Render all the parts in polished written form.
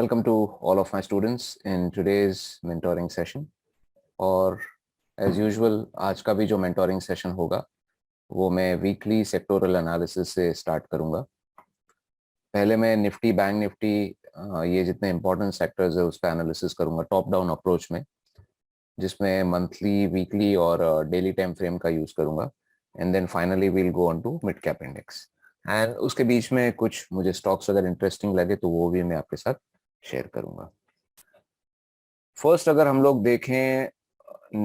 Welcome to all of my students in today's mentoring session. और as usual आज का भी जो mentoring session होगा वो मैं वीकली सेक्टोरल एनालिसिस से स्टार्ट करूंगा। पहले मैं निफ्टी बैंक निफ्टी ये जितने इंपॉर्टेंट सेक्टर्स है उसका एनालिसिस करूंगा टॉप डाउन अप्रोच में, जिसमें मंथली वीकली और डेली टाइम फ्रेम का यूज करूंगा। And then finally we'll go on to mid cap index and उसके बीच में कुछ मुझे स्टॉक्स अगर इंटरेस्टिंग लगे तो वो भी मैं आपके साथ शेयर करूंगा। फर्स्ट अगर हम लोग देखें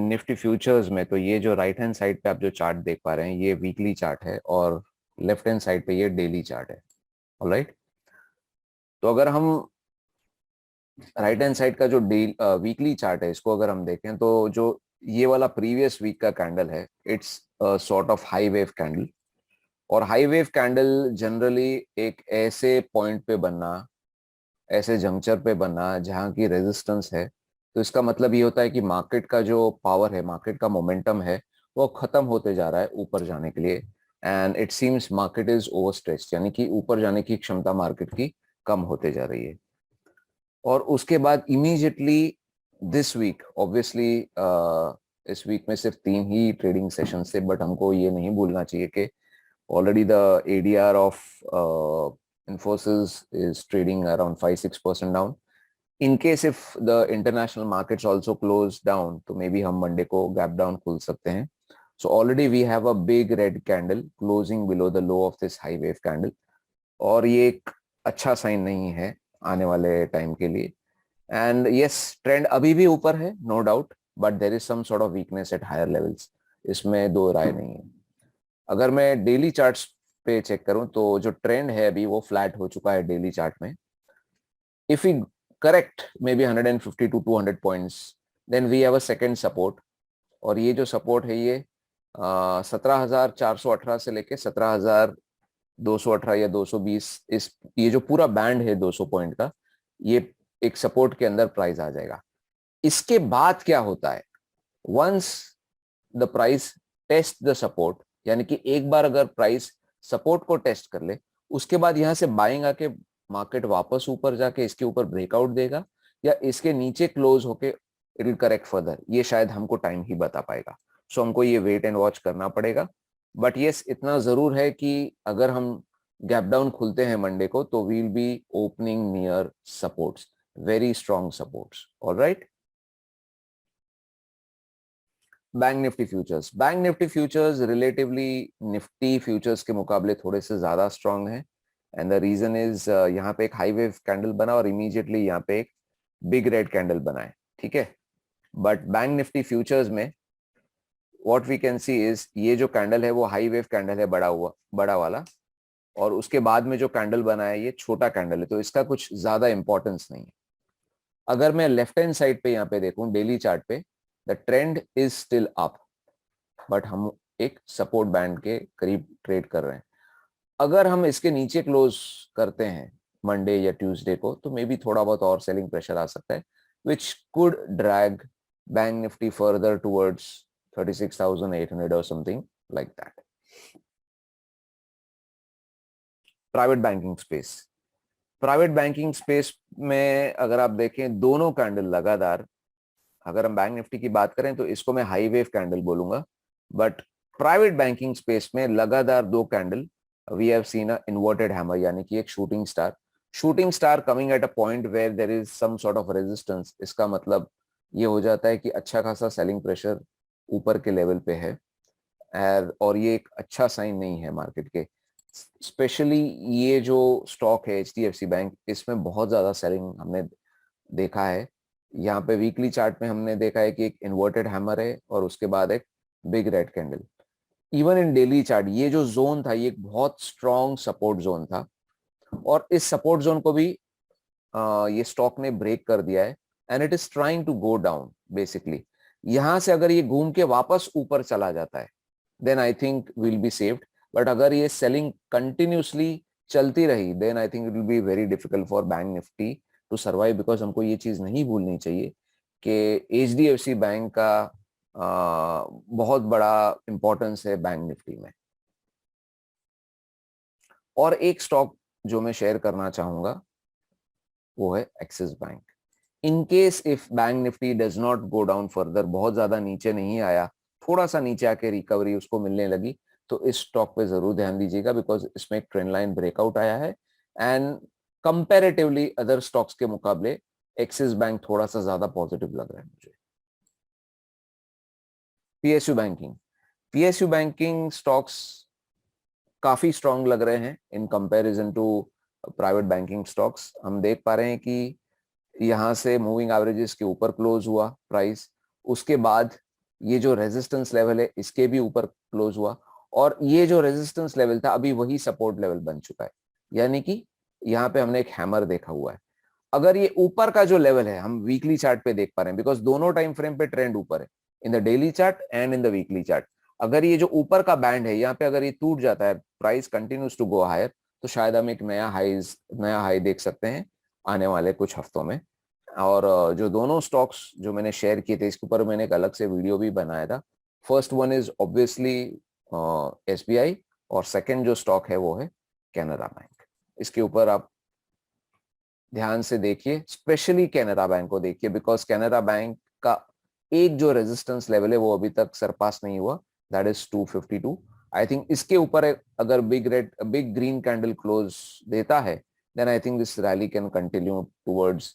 निफ्टी फ्यूचर्स में तो ये जो राइट हैंड साइड पे आप जो चार्ट देख पा रहे हैं ये वीकली चार्ट है और लेफ्ट हैंड साइड पे ये डेली चार्ट है। ऑलराइट, तो अगर हम राइट हैंड साइड का जो वीकली चार्ट है इसको अगर हम देखें तो जो ये वाला प्रीवियस वीक का कैंडल है it's sort of high wave candle. और हाई वेव कैंडल जनरली एक ऐसे पॉइंट पे बनना, ऐसे जंक्चर पे बनना जहां की रेजिस्टेंस है, तो इसका मतलब ये होता है कि मार्केट का जो पावर है, मार्केट का मोमेंटम है, वो खत्म होते जा रहा है ऊपर जाने के लिए। And it seems market is overstretched, यानी कि ऊपर जाने की क्षमता मार्केट की कम होते जा रही है। और उसके बाद इमीडिएटली दिस वीक ऑब्वियसली इस वीक में सिर्फ 3 ही ट्रेडिंग सेशन थे, बट हमको ये नहीं भूलना चाहिए कि already the ADR of Infosys is trading around 5-6% down. In case if the international markets also close down, तो maybe हम मंडे को gap down खुल सकते हैं. So already we have a big red candle closing below the low of this high wave candle. और ये एक अच्छा साइन नहीं है आने वाले टाइम के लिए. एंड यस, ट्रेंड अभी भी ऊपर है, no doubt, but there is some sort of weakness at higher levels, इसमें दो राय नहीं है. अगर मैं डेली चार्ट्स पे चेक करूं तो जो ट्रेंड है अभी वो फ्लैट हो चुका है डेली चार्ट में. If we correct maybe 150 to 200 points, then we have a second support. और ये जो सपोर्ट है ये 17,418 से लेके 17,218 या 220, इस ये जो पूरा बैंड है 200 पॉइंट का, ये एक सपोर्ट के अंदर प्राइस आ जाएगा. इसके बाद क्या होता है, once the price test the support, यानी कि एक बार अगर प्राइस सपोर्ट को टेस्ट कर ले, उसके बाद यहां से बाइंग आके मार्केट वापस ऊपर जाके इसके ऊपर ब्रेकआउट देगा या इसके नीचे क्लोज होके इट विल करेक्ट फर्दर, ये शायद हमको टाइम ही बता पाएगा. सो हमको ये वेट एंड वॉच करना पड़ेगा. बट यस, इतना जरूर है कि अगर हम गैप डाउन खुलते हैं मंडे को तो we'll be opening near supports, very strong supports. Alright, Bank Nifty futures relatively Nifty futures के मुकाबले थोड़े से ज्यादा स्ट्रांग है. एंड द रीजन इज यहाँ पे एक हाई वेव कैंडल बना और इमीडिएटली यहाँ पे एक बिग रेड कैंडल बना है. ठीक है, बट बैंक निफ्टी फ्यूचर्स में what we can see is ये जो कैंडल है वो हाई वेव कैंडल है, बड़ा वाला, और उसके बाद में जो कैंडल बना है ये छोटा कैंडल है, तो इसका कुछ ज्यादा इंपॉर्टेंस नहीं है. अगर मैं लेफ्ट हैंड साइड पे यहाँ पे देखूं डेली चार्ट पे, the trend is still up, but हम एक सपोर्ट बैंड के करीब ट्रेड कर रहे हैं. अगर हम इसके नीचे क्लोज करते हैं मंडे या ट्यूसडे को तो मे बी थोड़ा बहुत और सेलिंग प्रेशर आ सकता है, which could drag bank Nifty further towards 36,800 और something like that. Private banking space में अगर आप देखें दोनों कैंडल लगातार, अगर हम बैंक निफ्टी की बात करें तो इसको मैं हाई वेव कैंडल बोलूंगा, बट प्राइवेट बैंकिंग स्पेस में लगातार दो candle we have seen a inverted hammer, यानी कि एक shooting star coming at a point where there is some sort of resistance. इसका मतलब ये हो जाता है कि अच्छा खासा सेलिंग प्रेशर ऊपर के लेवल पे है, और ये एक अच्छा साइन नहीं है मार्केट के. स्पेशली ये जो स्टॉक है HDFC बैंक, इसमें बहुत ज्यादा सेलिंग हमने देखा है. यहाँ पे वीकली चार्ट में हमने देखा है कि एक इन्वर्टेड हैमर है और उसके बाद एक big red candle. Even in daily chart ये जो जोन था ये एक बहुत स्ट्रॉन्ग सपोर्ट जोन था, और इस सपोर्ट जोन को भी ये स्टॉक ने ब्रेक कर दिया है and it is trying to go down. Basically यहां से अगर ये घूम के वापस ऊपर चला जाता है then I think will be saved, but अगर ये सेलिंग कंटिन्यूसली चलती रही then I think it will be very difficult for Bank Nifty to survive, because हमको ये चीज नहीं भूलनी चाहिए कि HDFC बैंक का बहुत बड़ा इंपॉर्टेंस है बैंक निफ्टी में. और एक स्टॉक जो मैं शेयर करना चाहूंगा वो है axis bank. In case if bank Nifty does not go down further, बहुत ज्यादा नीचे नहीं आया, थोड़ा सा नीचे आके रिकवरी उसको मिलने लगी, तो इस स्टॉक पे जरूर ध्यान दीजिएगा, बिकॉज इसमें एक ट्रेंड लाइन ब्रेकआउट आया है एंड कंपैरेटिवली अदर स्टॉक्स के मुकाबले एक्सिस बैंक थोड़ा सा ज्यादा पॉजिटिव लग रहा है मुझे। पीएसयू बैंकिंग स्टॉक्स काफी स्ट्रांग लग रहे हैं in comparison to private banking stocks. हम देख पा रहे हैं कि यहां से मूविंग एवरेजेस के ऊपर क्लोज हुआ प्राइस, उसके बाद ये जो रेजिस्टेंस लेवल है इसके भी ऊपर क्लोज हुआ, और ये जो रेजिस्टेंस लेवल था अभी वही सपोर्ट लेवल बन चुका है, यानी कि यहाँ पे हमने एक हैमर देखा हुआ है। अगर ये ऊपर का जो लेवल है हम वीकली चार्ट पे देख पा रहे हैं, बिकॉज दोनों टाइम फ्रेम पे ट्रेंड ऊपर है, in the daily chart and in the weekly chart. अगर ये जो ऊपर का बैंड है यहाँ पे अगर ये टूट जाता है, price continues to go higher, तो शायद हम एक नया हाई देख सकते हैं आने वाले कुछ हफ्तों में। और जो दोनों स्टॉक्स जो मैंने शेयर किए थे इसके ऊपर मैंने एक अलग से वीडियो भी बनाया था। First one is obviously SBI, और सेकंड जो स्टॉक है वो है कैनरा बैंक। इसके ऊपर आप ध्यान से देखिए, स्पेशली कैनरा बैंक को देखिए, बिकॉज कैनरा बैंक का एक जो रेजिस्टेंस लेवल है वो अभी तक सरपास नहीं हुआ, दैट इज 252। आई थिंक इसके ऊपर अगर बिग ग्रीन कैंडल क्लोज देता है, then I think this rally can continue towards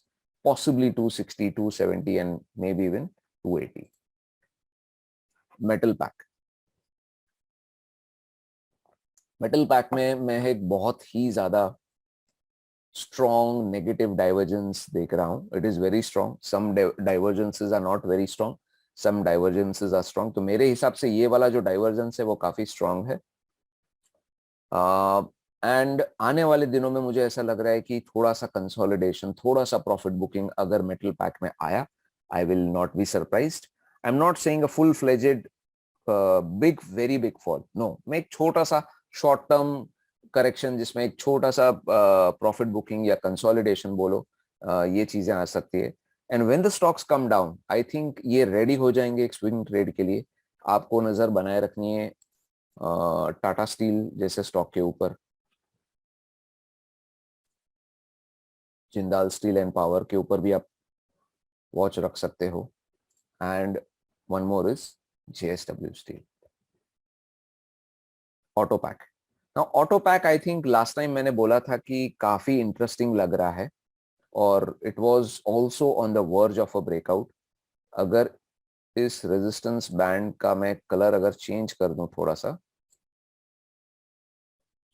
possibly 260, 270 and maybe even 280. Metal pack में मैं एक बहुत ही ज्यादा स्ट्रॉन्ग नेगेटिव डाइवर्जेंस देख रहा हूं। It is very strong, some divergences are not very strong, some divergences are strong. तो मेरे हिसाब से ये वाला जो डाइवर्जेंस है वो काफी स्ट्रॉन्ग है, एंड आने वाले दिनों में मुझे ऐसा लग रहा है कि थोड़ा सा कंसोलिडेशन, थोड़ा सा प्रॉफिट बुकिंग अगर मेटल पैक में आया, I will not be surprised. I am not saying a full fledged big very big fall, no, मैं एक छोटा सा शॉर्ट टर्म करेक्शन जिसमें एक छोटा सा प्रॉफिट बुकिंग या कंसोलिडेशन बोलो, ये चीजें आ सकती है। And when the stocks come down, I think ये रेडी हो जाएंगे एक स्विंग ट्रेड के लिए। आपको नजर बनाए रखनी है टाटा स्टील जैसे स्टॉक के ऊपर, जिंदाल स्टील एंड पावर के ऊपर भी आप वॉच रख सकते हो, and one more is JSW steel. Auto pack, now auto pack I think last time मैंने बोला था कि काफी इंटरेस्टिंग लग रहा है, और it was also on the verge of a breakout. अगर इस रेजिस्टेंस बैंड का मैं कलर अगर चेंज कर दूं थोड़ा सा,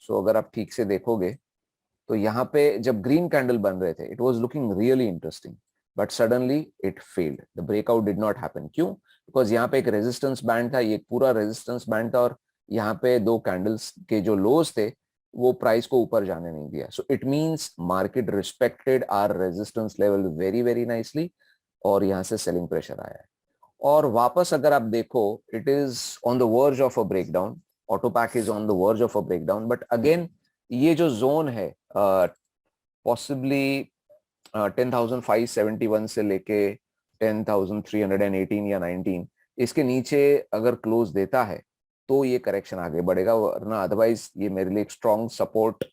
सो अगर आप ठीक से देखोगे तो यहाँ पे जब ग्रीन कैंडल बन रहे थे it was looking really interesting, but suddenly it failed, the breakout did not happen. क्यों? बिकॉज यहाँ पे एक रेजिस्टेंस बैंड था, ये पूरा रेजिस्टेंस बैंड था, और यहाँ पे दो कैंडल्स के जो लोज थे वो प्राइस को ऊपर जाने नहीं दिया। So it means market respected our resistance level very very nicely, और यहाँ से सेलिंग प्रेशर आया है। और वापस अगर आप देखो, it is on the verge of a breakdown, auto pack is on the verge of a breakdown, but again ये जो जोन है पॉसिबली 10,571 से लेके 10,318 या 19, इसके नीचे अगर क्लोज देता है तो ये करेक्शन आगे बढ़ेगा, वरना अदरवाइज ये मेरे लिए एक स्ट्रॉन्ग सपोर्ट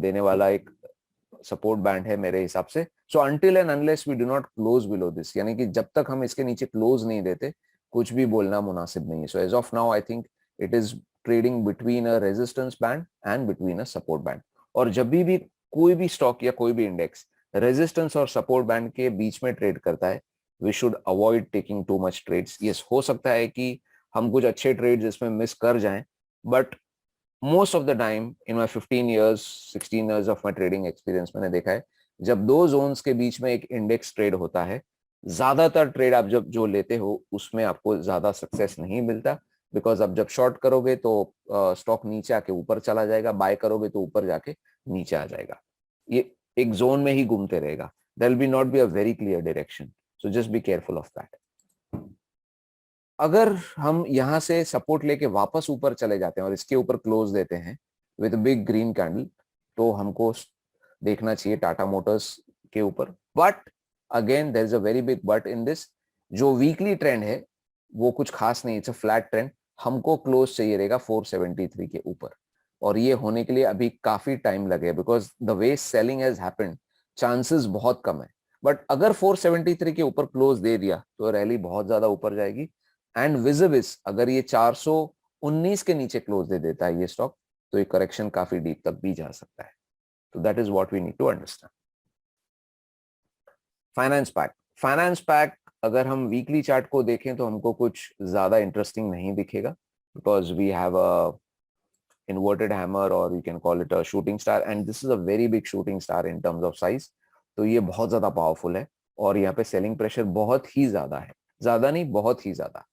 देने वाला एक सपोर्ट बैंड है मेरे हिसाब से। So until and unless we do not close below this, यानी कि जब तक हम इसके नीचे क्लोज नहीं देते कुछ भी बोलना मुनासिब नहीं है। So as of now I think it is trading between a resistance band and between a support band. और जब भी कोई भी स्टॉक या कोई भी इंडेक्स रेजिस्टेंस और सपोर्ट बैंड के बीच में ट्रेड करता है, we should avoid taking too much trades. Yes, हो सकता है कि हम कुछ अच्छे ट्रेड्स इसमें मिस कर जाएं, but most of the time in my 15 years 16 years of my trading experience मैंने देखा है, जब दो जोन्स के बीच में एक इंडेक्स ट्रेड होता है, ज्यादातर ट्रेड आप जब जो लेते हो उसमें आपको ज्यादा सक्सेस नहीं मिलता, बिकॉज आप जब शॉर्ट करोगे तो स्टॉक नीचे आके ऊपर चला जाएगा, बाय करोगे तो ऊपर जाके नीचे आ जाएगा, ये एक जोन में ही घूमते रहेगा, there will be not be a very clear direction. So just be careful of that. अगर हम यहां से सपोर्ट लेके वापस ऊपर चले जाते हैं और इसके ऊपर क्लोज देते हैं विद बिग ग्रीन कैंडल, तो हमको देखना चाहिए टाटा मोटर्स के ऊपर। But again there is a very big but in this, जो वीकली ट्रेंड है वो कुछ खास नहीं, इट्स अ फ्लैट ट्रेंड, हमको क्लोज चाहिए रहेगा 473 के ऊपर, और ये होने के लिए अभी काफी टाइम लगे, because the way selling has happened chances बहुत कम है, बट अगर 473 के ऊपर क्लोज दे दिया तो रैली बहुत ज्यादा ऊपर जाएगी। एंड विजिबिस अगर ये 419 के नीचे क्लोज दे देता है ये स्टॉक, तो ये करेक्शन काफी डीप तक भी जा सकता है। तो that is what we need to understand. Finance pack, finance pack अगर हम वीकली चार्ट को देखें तो हमको कुछ ज्यादा इंटरेस्टिंग नहीं दिखेगा, because we have a inverted hammer or you can call it a shooting star, and this is a very big shooting star in terms of size। तो ये बहुत ज्यादा पावरफुल है और यहाँ पे सेलिंग प्रेशर बहुत ही ज्यादा है, ज्यादा नहीं बहुत ही ज्यादा।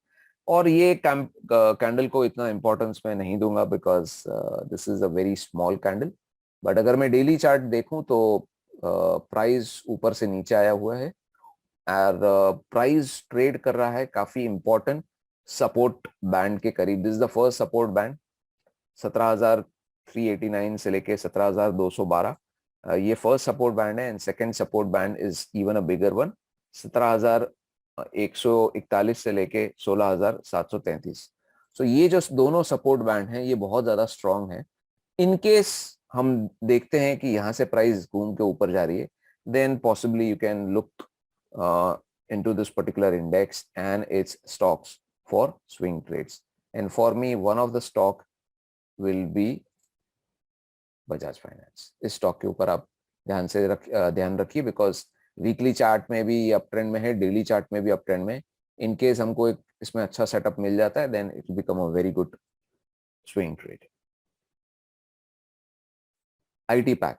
और ये कैंडल को इतना इंपॉर्टेंस मैं नहीं दूंगा because this is a very small candle. But अगर मैं डेली चार्ट देखूं तो प्राइस ऊपर से नीचे आया हुआ है और प्राइस ट्रेड कर रहा है काफी इंपॉर्टेंट सपोर्ट बैंड के करीब। This is the first support band 17,389 से लेके 17,212, ये फर्स्ट सपोर्ट बैंड है। And second support band is even a bigger one, 17,141 से लेके 16,733। सो ये जो दोनों सपोर्ट बैंड हैं ये बहुत ज्यादा स्ट्रांग है। इन केस हम देखते हैं कि यहाँ से प्राइस घूम के ऊपर जा रही है, then possibly you can look into this particular index and its stocks for swing trades। and for me one of the stock will be Bajaj finance. इस स्टॉक के ऊपर आप ध्यान रखिए बिकॉज वीकली चार्ट में भी अप ट्रेंड में है, डेली चार्ट में भी अप ट्रेंड में। इन केस हमको एक इसमें अच्छा सेटअप मिल जाता है then it will become a very good swing trade. IT pack,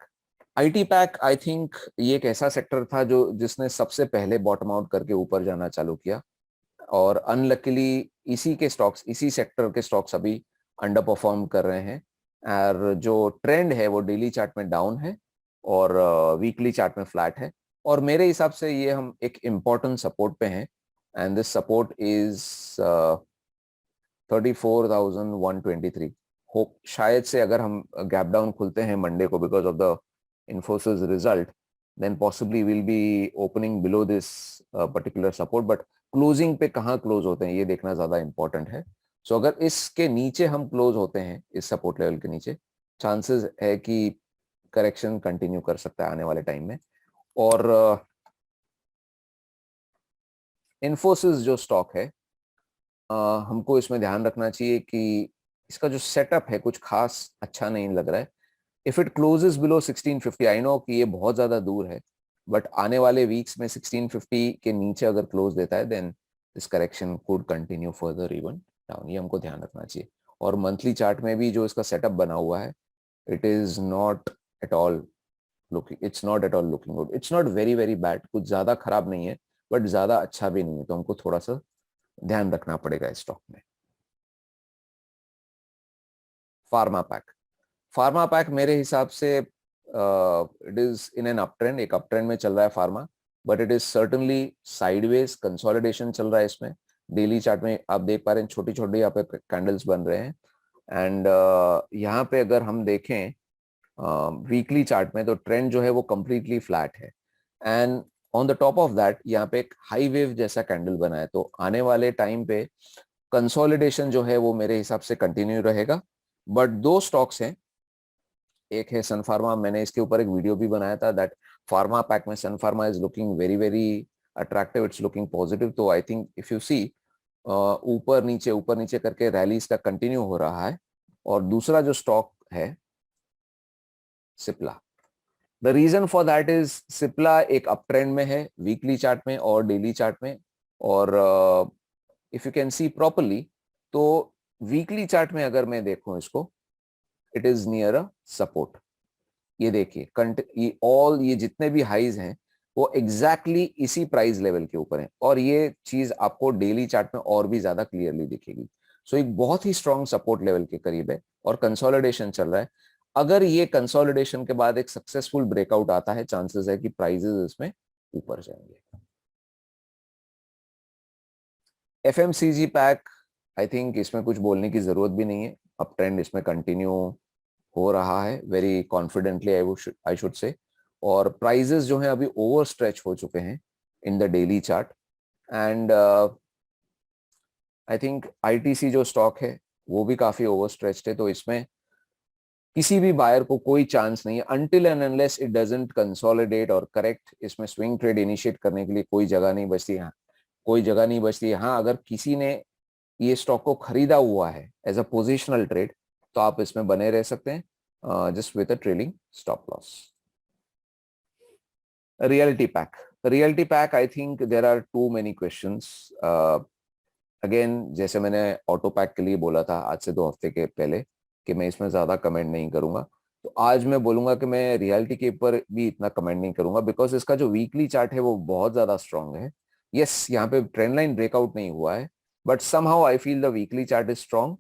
IT pack I think ये एक ऐसा सेक्टर था जो जिसने सबसे पहले बॉटम आउट करके ऊपर जाना चालू किया, और अनलकीली इसी के स्टॉक्स, इसी सेक्टर के स्टॉक्स अभी अंडर परफॉर्म कर रहे हैं। और जो ट्रेंड है वो डेली चार्ट में डाउन है और वीकली चार्ट में फ्लैट है। और मेरे हिसाब से ये हम एक इम्पोर्टेंट सपोर्ट पे हैं and this support is 34,123। Hope शायद से अगर हम गैप डाउन खुलते हैं मंडे को because of the Infosys result, then possibly we'll be opening below this particular support, but closing पे कहाँ क्लोज होते हैं ये देखना ज्यादा इंपॉर्टेंट है। सो अगर इसके नीचे हम क्लोज होते हैं, इस सपोर्ट लेवल के नीचे, चांसेस है कि करेक्शन कंटिन्यू कर सकता है आने वाले टाइम में। और इन्फोसिस जो स्टॉक है हमको इसमें ध्यान रखना चाहिए कि इसका जो सेटअप है कुछ खास अच्छा नहीं लग रहा है। If it closes below 1650, I know कि ये बहुत ज्यादा दूर है, बट आने वाले वीक्स में 1650 के नीचे अगर क्लोज देता है then this correction could continue further even down, ये हमको ध्यान रखना चाहिए। और मंथली चार्ट में भी जो इसका सेटअप बना हुआ है it is not at all looking, it's not at all looking good. It's not very very bad, कुछ ज्यादा खराब नहीं है बट ज्यादा अच्छा भी नहीं है, तो हमको थोड़ा सा ध्यान रखना पड़ेगा इस स्टॉक में। फार्मा पैक, फार्मा पैक मेरे हिसाब से it is in an up trend, एक अप ट्रेंड में चल रहा है pharma, but it is certainly sideways consolidation चल रहा है इसमें। डेली चार्ट में आप देख पा रहे हैं छोटी छोटी यहाँ पे कैंडल्स बन रहे हैं। एंड यहाँ पे अगर हम देखें वीकली चार्ट में तो ट्रेंड जो है वो कंप्लीटली फ्लैट है। And on the top of that यहाँ पे एक हाई वेव जैसा कैंडल बना है, तो आने वाले टाइम पे कंसोलिडेशन जो है वो मेरे हिसाब से कंटिन्यू रहेगा। बट दो स्टॉक्स हैं, एक है सन फार्मा, मैंने इसके ऊपर एक वीडियो भी बनाया था दैट फार्मा पैक में Sun Pharma is looking very very attractive, it's looking positive. तो I think if you see ऊपर नीचे करके रैलीज का कंटिन्यू हो रहा है। और दूसरा जो स्टॉक है Cipla, the reason for that is Cipla एक अप ट्रेंड में है वीकली चार्ट में और डेली चार्ट में। और if you can see properly तो वीकली चार्ट में अगर मैं देखूं इसको, it is near a support. ये देखिए ये जितने भी हाइज हैं वो एग्जैक्टली इसी प्राइस लेवल के ऊपर है, और ये चीज आपको डेली चार्ट में और भी ज्यादा क्लियरली दिखेगी। सो एक बहुत ही स्ट्रॉन्ग सपोर्ट लेवल के करीब है और कंसोलिडेशन चल रहा है। अगर ये कंसोलिडेशन के बाद एक सक्सेसफुल ब्रेकआउट आता है, चांसेस है कि प्राइजेस इसमें ऊपर जाएंगे। एफएमसीजी पैक, आई थिंक इसमें कुछ बोलने की जरूरत भी नहीं है, अप ट्रेंड इसमें कंटिन्यू हो रहा है very confidently I should say. और प्राइजेस जो हैं अभी ओवर स्ट्रेच हो चुके हैं in the daily chart. And I think ITC जो स्टॉक है वो भी काफी ओवर स्ट्रेच्ड है, तो इसमें किसी भी बायर को कोई चांस नहीं है until and unless it doesn't consolidate और करेक्ट। इसमें स्विंग ट्रेड इनिशिएट करने के लिए कोई जगह नहीं बचती है, कोई जगह नहीं बचती है। हाँ, अगर किसी ने ये स्टॉक को खरीदा हुआ है एज अ पोजिशनल ट्रेड तो आप इसमें बने रह सकते हैं just with a trailing stop loss. Realty pack, realty pack, I think there are too many questions. अगेन जैसे मैंने ऑटो पैक के लिए बोला था आज से 2 हफ्ते के पहले कि मैं इसमें ज्यादा कमेंट नहीं करूंगा, तो आज मैं बोलूंगा कि मैं रियलिटी के ऊपर भी इतना कमेंट नहीं करूंगा बिकॉज इसका जो वीकली चार्ट है वो बहुत ज्यादा स्ट्रांग है। यस, यहाँ पे ट्रेंड लाइन ब्रेकआउट नहीं हुआ है but somehow I feel the weekly chart is strong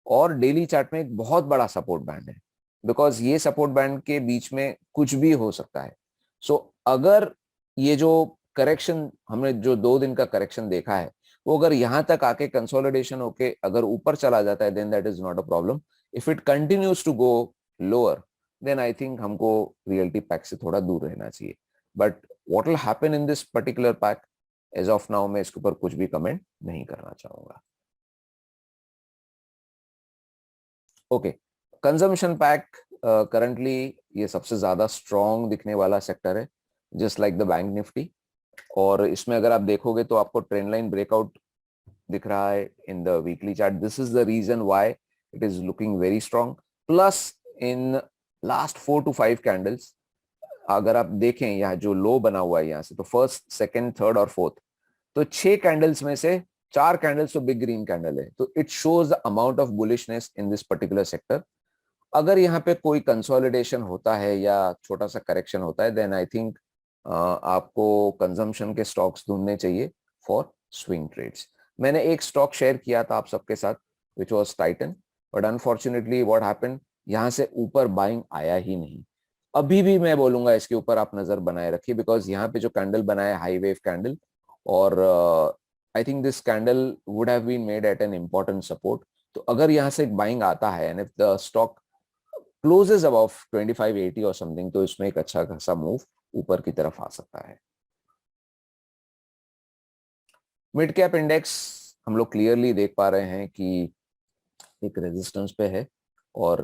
और डेली चार्ट में एक बहुत बड़ा सपोर्ट बैंड है बिकॉज ये सपोर्ट बैंड के बीच में कुछ भी हो सकता है। सो अगर ये जो करेक्शन हमने जो 2 दिन का करेक्शन देखा है वो अगर यहां तक आके कंसोलिडेशन होके अगर ऊपर चला जाता है then that is not a problem. If it continues to go lower then I think हमको रियलिटी पैक से थोड़ा दूर रहना चाहिए। But what will happen in this particular pack as of now मैं इसके ऊपर कुछ भी कमेंट नहीं करना चाहूंगा। ओके, कंजम्पशन पैक करंटली ये सबसे ज्यादा स्ट्रॉन्ग दिखने वाला सेक्टर है just like the bank Nifty. और इसमें अगर आप देखोगे तो आपको ट्रेंड लाइन ब्रेकआउट दिख रहा है in the weekly chart. This is the reason why it is looking very strong. Plus in last 4 to 5 candles अगर आप देखें यहाँ जो लो बना हुआ है यहाँ से तो फर्स्ट सेकंड थर्ड और फोर्थ तो 6 कैंडल्स में से 4 कैंडल्स तो बिग ग्रीन कैंडल है, तो it shows the amount of bullishness in this particular sector. अगर यहाँ पे कोई कंसोलिडेशन होता है या छोटा सा करेक्शन होता है देन आई थिंक आपको कंजम्पशन के स्टॉक्स ढूंढने चाहिए फॉर स्विंग ट्रेड्स। मैंने एक स्टॉक शेयर किया था आप सबके साथ which was Titan, but unfortunately what happened यहाँ से ऊपर बाइंग आया ही नहीं। अभी भी मैं बोलूंगा इसके ऊपर आप नजर बनाए रखिए बिकॉज यहाँ पे जो कैंडल बना है हाई वेव कैंडल और I think this candle would have been made at an important support. तो अगर यहाँ से एक बाइंग आता है and if the stock closes above 2580 और समथिंग तो इसमें एक अच्छा खासा मूव ऊपर की तरफ आ सकता है। मिड कैप इंडेक्स हम लोग क्लियरली देख पा रहे हैं कि एक रेजिस्टेंस पे है और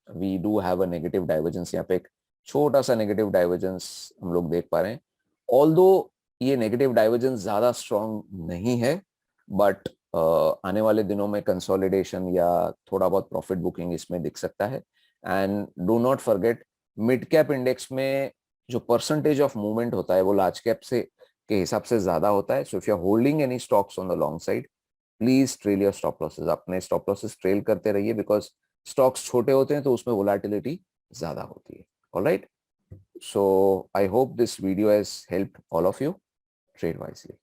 we do have a negative divergence. यहाँ पे एक छोटा सा नेगेटिव डाइवर्जेंस हम लोग देख पा रहे हैं। ऑल्दो ये नेगेटिव डाइवर्जेंस ज्यादा स्ट्रॉन्ग नहीं है बट आने वाले दिनों में कंसोलिडेशन या थोड़ा बहुत प्रॉफिट बुकिंग इसमें दिख सकता है। And do not forget mid cap index में जो परसेंटेज ऑफ मूवमेंट होता है वो लार्ज कैप से के हिसाब से ज्यादा होता है। So if you are holding any stocks on the long side please trail your stop losses, अपने स्टॉप लॉसेस ट्रेल करते रहिए बिकॉज स्टॉक्स छोटे होते हैं तो उसमें वोलेटिलिटी ज्यादा होती है। Alright, so I hope this video has helped all of you. Trade wisely.